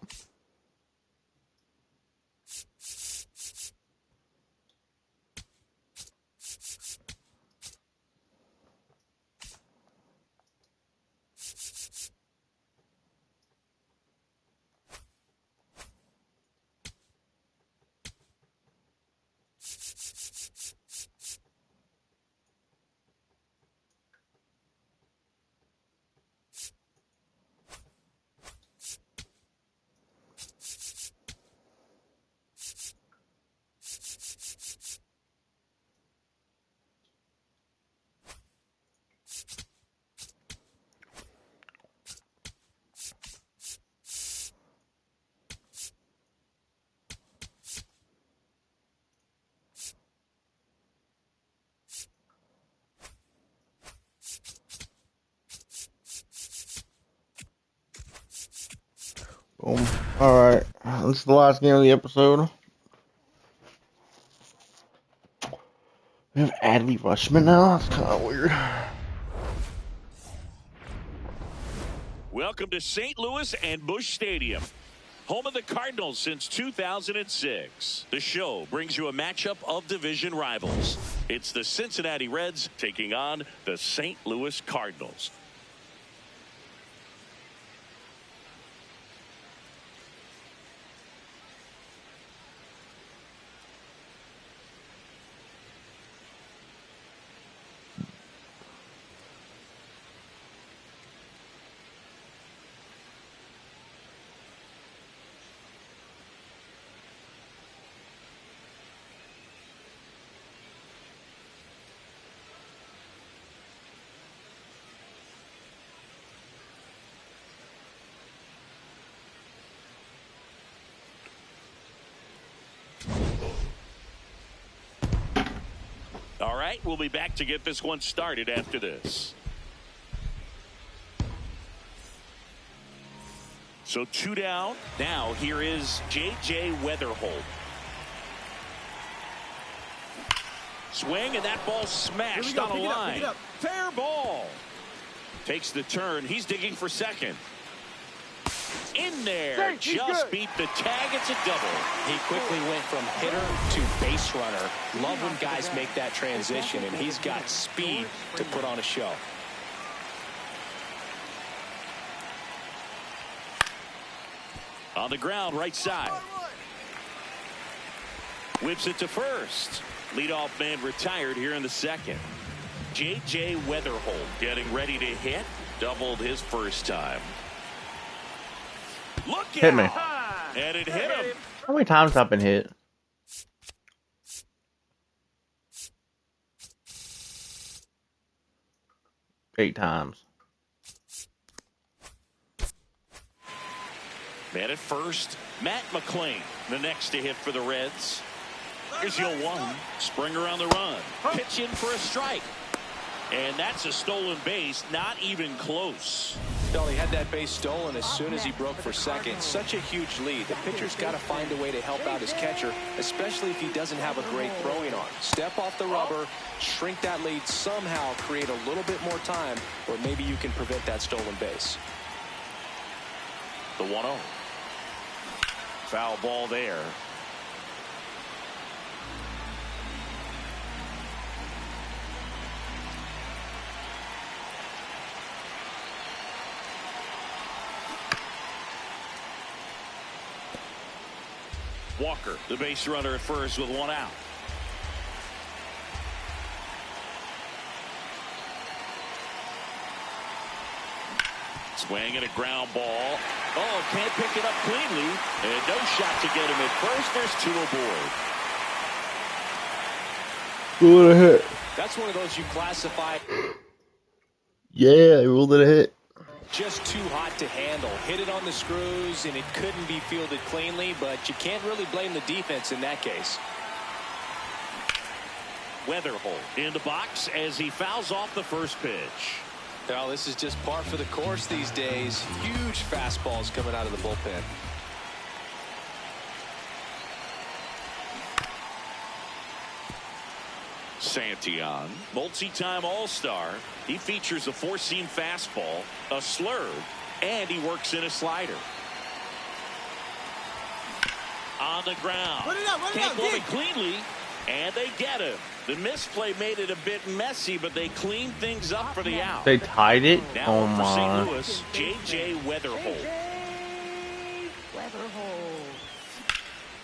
Boom. Alright. This is the last game of the episode. We have Adley Rushman now? That's kind of weird. Welcome to St. Louis and Busch Stadium, home of the Cardinals since 2006. The show brings you a matchup of division rivals. It's the Cincinnati Reds taking on the St. Louis Cardinals. All right, we'll be back to get this one started after this. So 2 down. Now here is J.J. Wetherholt. Swing, and that ball smashed on a line. Fair ball. Takes the turn. He's digging for second. In there. Just beat the tag. It's a double. He quickly went from hitter to base runner. Love when guys make that transition, and he's got speed to put on a show. On the ground, right side. Whips it to first. Leadoff man retired here in the second. J.J. Wetherholt getting ready to hit. Doubled his first time. Look Hit me. And it hit him. How many times have I been hit? Eight times. Man at first, Matt McClain, the next to hit for the Reds. Here's 0-1. Springer on the run. Pitch in for a strike. And that's a stolen base, not even close. Well, he had that base stolen as soon as he broke for second. Such a huge lead. The pitcher's got to find a way to help out his catcher, especially if he doesn't have a great throwing arm. Step off the rubber, shrink that lead somehow, create a little bit more time, or maybe you can prevent that stolen base. The 1-0. Foul ball there. Walker, the base runner at first with 1 out. Swing and a ground ball. Oh, can't pick it up cleanly. And no shot to get him at first. There's 2 aboard. Ruled it a hit. That's one of those you classify. Yeah, they ruled it a hit. Just too hot to handle. Hit it on the screws, and it couldn't be fielded cleanly, but you can't really blame the defense in that case. Wetherholt in the box as he fouls off the first pitch. Well, this is just par for the course these days. Huge fastballs coming out of the bullpen. Santillan, multi-time All-Star. He features a 4-seam fastball, a slurve, and he works in a slider. On the ground. Can't glove it cleanly, and they get him. The misplay made it a bit messy, but they cleaned things up for the out. They tied it? Now Oh for St. my. Louis, J.J. Wetherholt.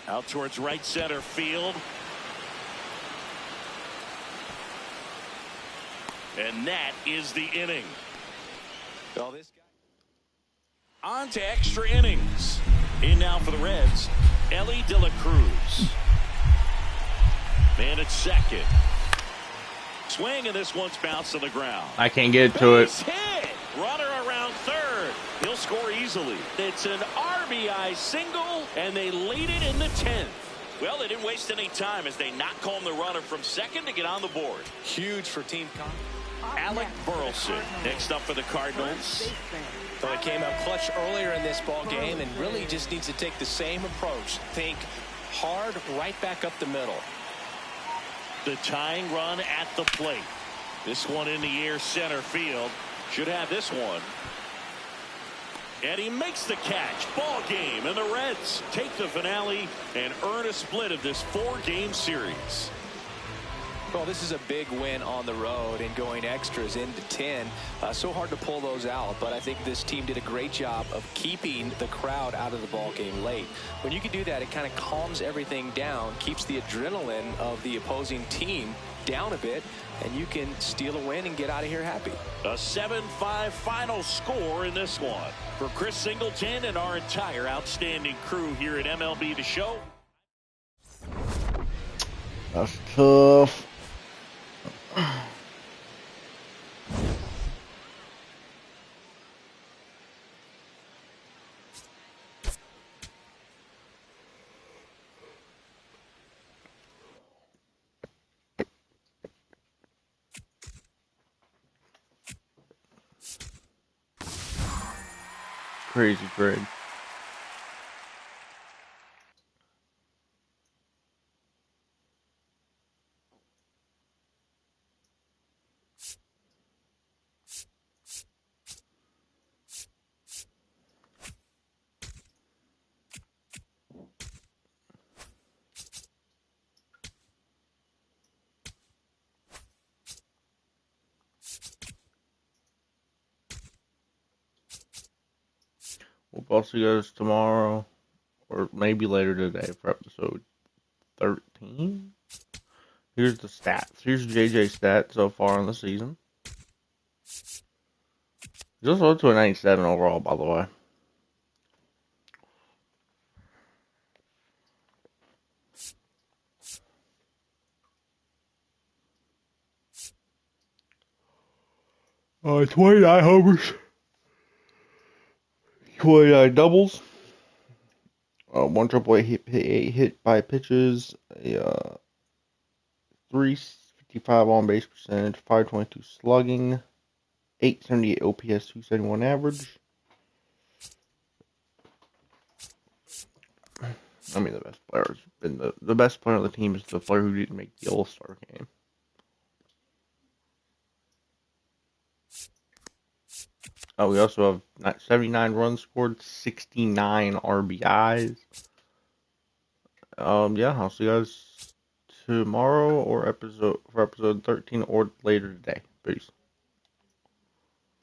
Out towards right center field. And that is the inning. Well, this guy... On to extra innings. In now for the Reds, Ellie De La Cruz. Man at second. Swing, and this one's bounced to the ground. I can't get to it. Base hit. Runner around third. He'll score easily. It's an RBI single, and they lead it in the 10th. Well, they didn't waste any time as they knock home the runner from second to get on the board. Huge for Team Con. Alec Burleson next up for the Cardinals. Well, he came out clutch earlier in this ball game and really just needs to take the same approach. Think hard right back up the middle. The tying run at the plate. This one in the air center field. Should have this one. And he makes the catch. Ball game. And the Reds take the finale and earn a split of this 4-game series. Well, this is a big win on the road and going extras into 10. So hard to pull those out, but I think this team did a great job of keeping the crowd out of the ball game late. When you can do that, it kind of calms everything down, keeps the adrenaline of the opposing team down a bit, and you can steal a win and get out of here happy. A 7-5 final score in this one. For Chris Singleton and our entire outstanding crew here at MLB The Show. That's tough. crazy trade. We'll see you guys tomorrow, or maybe later today for episode 13. Here's the stats. Here's JJ's stats so far in the season. He's also up to a 97 overall, by the way. 29 homers, 29 doubles, one triple A hit by pitches, 355 on base percentage, 522 slugging, 878 OPS, 271 average. I mean, the best player has been the best player on the team is the player who didn't make the All-Star game. Oh, we also have 79 runs scored, 69 RBIs. Yeah, I'll see you guys tomorrow or episode 13 or later today. Peace.